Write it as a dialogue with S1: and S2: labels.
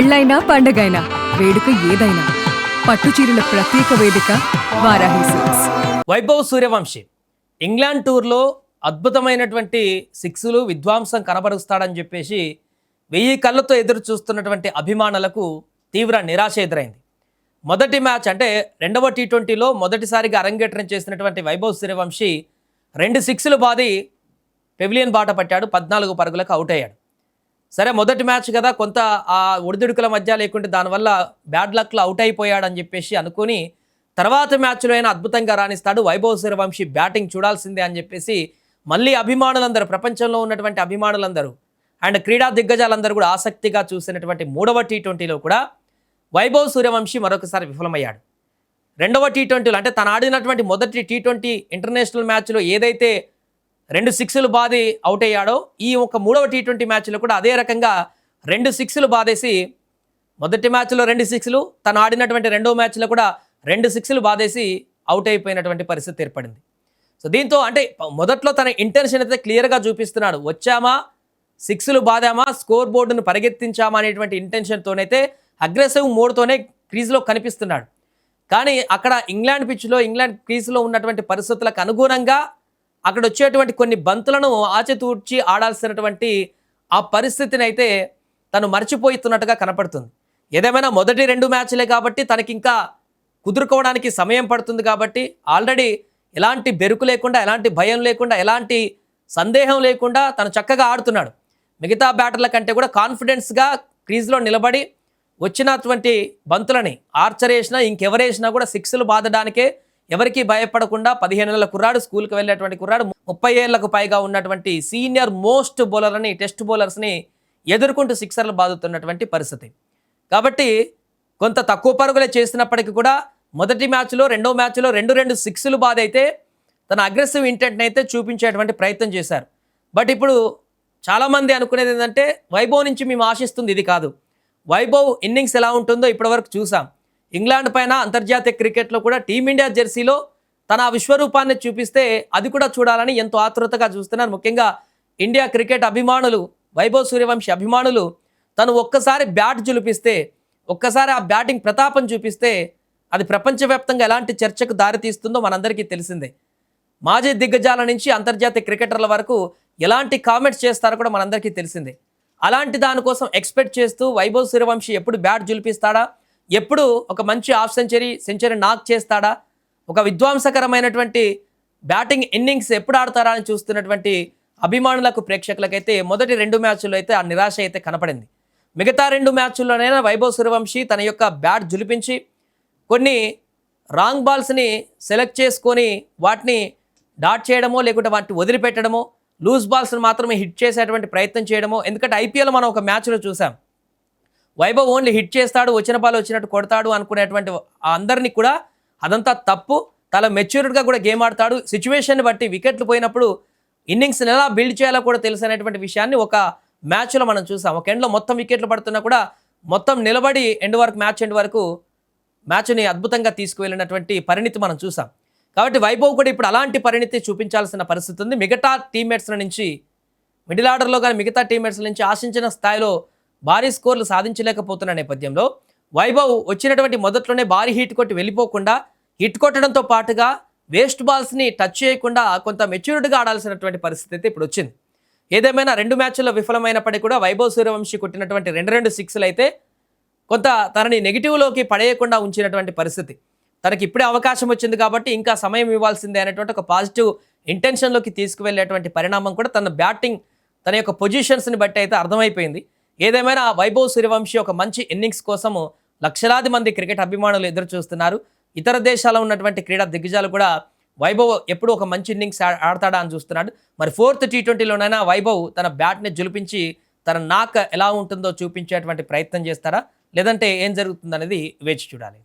S1: పెళ్ళైనా పండగైనా వేడుక ఏదైనా పట్టుచీరల ప్రత్యేక వేదిక వారాహి సిల్క్స్.
S2: వైభవ్ సూర్యవంశీ ఇంగ్లాండ్ టూర్లో అద్భుతమైనటువంటి సిక్స్లు విధ్వంసం కనబరుస్తాడని చెప్పేసి 1000 కళ్ళతో ఎదురు చూస్తున్నటువంటి అభిమానులకు తీవ్ర నిరాశ ఎదురైంది. మొదటి మ్యాచ్ అంటే రెండవ టీ20లో మొదటిసారిగా అరంగేట్రం చేసినటువంటి వైభవ్ సూర్యవంశీ 2 సిక్స్లు బాది పెవిలియన్ బాట పట్టాడు. 14 పరుగులకు అవుట్ అయ్యాడు. సరే, మొదటి మ్యాచ్ కదా, కొంత ఆ ఒడిదుడుకుల మధ్య లేకుంటే దానివల్ల బ్యాడ్ లక్లో అవుట్ అయిపోయాడని చెప్పేసి అనుకుని తర్వాత మ్యాచ్లో అయినా అద్భుతంగా రాణిస్తాడు, వైభవ్ సూర్యవంశీ బ్యాటింగ్ చూడాల్సిందే అని చెప్పేసి మళ్ళీ అభిమానులందరూ, ప్రపంచంలో ఉన్నటువంటి అభిమానులందరూ అండ్ క్రీడా దిగ్గజాలందరూ కూడా ఆసక్తిగా చూసినటువంటి మూడవ టీ20లో కూడా వైభవ్ సూర్యవంశీ మరొకసారి విఫలమయ్యాడు. రెండవ టీ20లో అంటే తను ఆడినటువంటి మొదటి టీ20 ఇంటర్నేషనల్ మ్యాచ్లో ఏదైతే 2 సిక్స్లు బాది అవుట్ అయ్యాడో, ఈ ఒక మూడవ టీ20 మ్యాచ్లో కూడా అదే రకంగా 2 సిక్స్లు బాదేసి మొదటి మ్యాచ్లో 2 సిక్స్లు, తను ఆడినటువంటి రెండవ మ్యాచ్లో కూడా 2 సిక్స్లు బాదేసి అవుట్ అయిపోయినటువంటి పరిస్థితి ఏర్పడింది. సో దీంతో అంటే మొదట్లో తన ఇంటెన్షన్ అయితే క్లియర్గా చూపిస్తున్నాడు. వచ్చామా, సిక్స్లు బాదామా, స్కోర్ బోర్డును పరిగెత్తించామా అనేటువంటి ఇంటెన్షన్తోనైతే అగ్రెసివ్ మోడ్తోనే క్రీజ్లో కనిపిస్తున్నాడు. కానీ అక్కడ ఇంగ్లాండ్ పిచ్లో, ఇంగ్లాండ్ క్రీజ్లో ఉన్నటువంటి పరిస్థితులకు అనుగుణంగా అక్కడ వచ్చేటువంటి కొన్ని బంతులను ఆచితూడ్చి ఆడాల్సినటువంటి ఆ పరిస్థితిని అయితే తను మర్చిపోతున్నట్టుగా కనపడుతుంది. ఏదేమైనా మొదటి 2 మ్యాచ్లే కాబట్టి తనకి ఇంకా కుదురుకోవడానికి సమయం పడుతుంది. కాబట్టి ఆల్రెడీ ఎలాంటి బెరుకు లేకుండా, ఎలాంటి భయం లేకుండా, ఎలాంటి సందేహం లేకుండా తను చక్కగా ఆడుతున్నాడు. మిగతా బ్యాటర్ల కంటే కూడా కాన్ఫిడెన్స్గా క్రీజ్లో నిలబడి వచ్చినటువంటి బంతులని ఆర్చర్ వేసినా ఇంకెవరేసినా కూడా సిక్స్లు బాదడానికే, ఎవరికి భయపడకుండా 15 ఏళ్ల కుర్రాడు, స్కూల్కి వెళ్ళేటువంటి కుర్రాడు, 30 ఏళ్లకు పైగా ఉన్నటువంటి సీనియర్ మోస్ట్ బౌలర్ని, టెస్ట్ బౌలర్స్ని ఎదుర్కొంటూ సిక్సర్లు బాదుతున్నటువంటి పరిస్థితి. కాబట్టి కొంత తక్కువ పరుగులే చేసినప్పటికీ కూడా మొదటి మ్యాచ్లో, రెండో మ్యాచ్లో 2 సిక్స్లు బాదైతే తన అగ్రెసివ్ ఇంటెంట్ని అయితే చూపించేటువంటి ప్రయత్నం చేశారు. బట్ ఇప్పుడు చాలామంది అనుకునేది ఏంటంటే వైభవ్ నుంచి మేము ఆశిస్తుంది ఇది కాదు. వైభవ్ ఇన్నింగ్స్ ఎలా ఉంటుందో ఇప్పటివరకు చూసాం. ఇంగ్లాండ్ పైన అంతర్జాతీయ క్రికెట్లో కూడా టీమిండియా జెర్సీలో తన విశ్వరూపాన్ని చూపిస్తే అది కూడా చూడాలని ఎంతో ఆతృతగా చూస్తున్నారు. ముఖ్యంగా ఇండియా క్రికెట్ అభిమానులు, వైభవ్ సూర్యవంశీ అభిమానులు తను ఒక్కసారి బ్యాట్ జులిపిస్తే, ఒక్కసారి ఆ బ్యాటింగ్ ప్రతాపం చూపిస్తే అది ప్రపంచవ్యాప్తంగా ఎలాంటి చర్చకు దారితీస్తుందో మనందరికీ తెలిసిందే. మాజీ దిగ్గజాల నుంచి అంతర్జాతీయ క్రికెటర్ల వరకు ఎలాంటి కామెంట్స్ చేస్తారో కూడా మనందరికీ తెలిసిందే. అలాంటి దానికోసం ఎక్స్పెక్ట్ చేస్తూ వైభవ్ సూర్యవంశీ ఎప్పుడు బ్యాట్ జులిపిస్తాడా, ఎప్పుడు ఒక మంచి హాఫ్ సెంచరీ నాక్ చేస్తాడా, ఒక విధ్వంసకరమైనటువంటి బ్యాటింగ్ ఇన్నింగ్స్ ఎప్పుడు ఆడతారా అని చూస్తున్నటువంటి అభిమానులకు, ప్రేక్షకులకైతే మొదటి 2 మ్యాచ్ల్లో అయితే ఆ నిరాశ అయితే కనపడింది. మిగతా 2 మ్యాచ్ల్లోనైనా వైభవ్ సూర్యవంశీ తన యొక్క బ్యాట్ జులిపించి కొన్ని రాంగ్ బాల్స్ని సెలెక్ట్ చేసుకొని వాటిని డాట్ చేయడమో, లేకుంటే వాటిని వదిలిపెట్టడమో, లూజ్ బాల్స్ని మాత్రమే హిట్ చేసేటువంటి ప్రయత్నం చేయడమో. ఎందుకంటే ఐపీఎల్ మనం ఒక మ్యాచ్లో చూసాం, వైభవ్ ఓన్లీ హిట్ చేస్తాడు, వచ్చిన బాల్ వచ్చినట్టు కొడతాడు అనుకునేటువంటి అందరినీ కూడా అదంతా తప్పు. చాలా మెచ్యూర్డ్గా కూడా గేమ్ ఆడతాడు. సిచ్యువేషన్ని బట్టి వికెట్లు పోయినప్పుడు ఇన్నింగ్స్ని ఎలా బిల్డ్ చేయాలో కూడా తెలుసు అనేటువంటి విషయాన్ని ఒక మ్యాచ్లో మనం చూసాం. ఒక ఎండ్లో మొత్తం వికెట్లు పడుతున్నా కూడా మొత్తం నిలబడి మ్యాచ్ ఎండ్ వరకు మ్యాచ్ని అద్భుతంగా తీసుకువెళ్ళినటువంటి పరిణితి మనం చూసాం. కాబట్టి వైభవ్ కూడా ఇప్పుడు అలాంటి పరిణితి చూపించాల్సిన పరిస్థితి ఉంది. మిగతా టీమ్మేట్స్ల నుంచి, మిడిల్ ఆర్డర్లో కానీ మిగతా టీమ్మేట్స్ల నుంచి ఆశించిన స్థాయిలో భారీ స్కోర్లు సాధించలేకపోతున్న నేపథ్యంలో వైభవ్ వచ్చినటువంటి మొదట్లోనే భారీ హిట్ కొట్టి వెళ్ళిపోకుండా, హిట్ కొట్టడంతో పాటుగా వేస్ట్ బాల్స్ని టచ్ చేయకుండా కొంత మెచ్యూర్డ్గా ఆడాల్సినటువంటి పరిస్థితి అయితే ఇప్పుడు వచ్చింది. ఏదేమైనా 2 మ్యాచ్ల్లో విఫలమైనప్పటికీ కూడా వైభవ్ సూర్యవంశీ కొట్టినటువంటి 2 సిక్స్లు అయితే కొంత తనని నెగిటివ్లోకి పడేయకుండా ఉంచినటువంటి పరిస్థితి. తనకి ఇప్పుడే అవకాశం వచ్చింది కాబట్టి ఇంకా సమయం ఇవ్వాల్సిందే అనేటువంటి ఒక పాజిటివ్ ఇంటెన్షన్లోకి తీసుకువెళ్ళేటువంటి పరిణామం కూడా తన బ్యాటింగ్, తన యొక్క పొజిషన్స్ని బట్టి అయితే అర్థమైపోయింది. ఏదేమైనా వైభవ్ సూర్యవంశీ ఒక మంచి ఇన్నింగ్స్ కోసము లక్షలాది మంది క్రికెట్ అభిమానులు ఎదురు చూస్తున్నారు. ఇతర దేశాల్లో ఉన్నటువంటి క్రీడా దిగ్గజాలు కూడా వైభవ్ ఎప్పుడు ఒక మంచి ఇన్నింగ్స్ ఆడతాడా అని చూస్తున్నాడు. మరి 4th టీ20లోనైనా వైభవ్ తన బ్యాట్ని జులిపించి తన నాక్ ఎలా ఉంటుందో చూపించేటువంటి ప్రయత్నం చేస్తారా, లేదంటే ఏం జరుగుతుందనేది వేచి చూడాలి.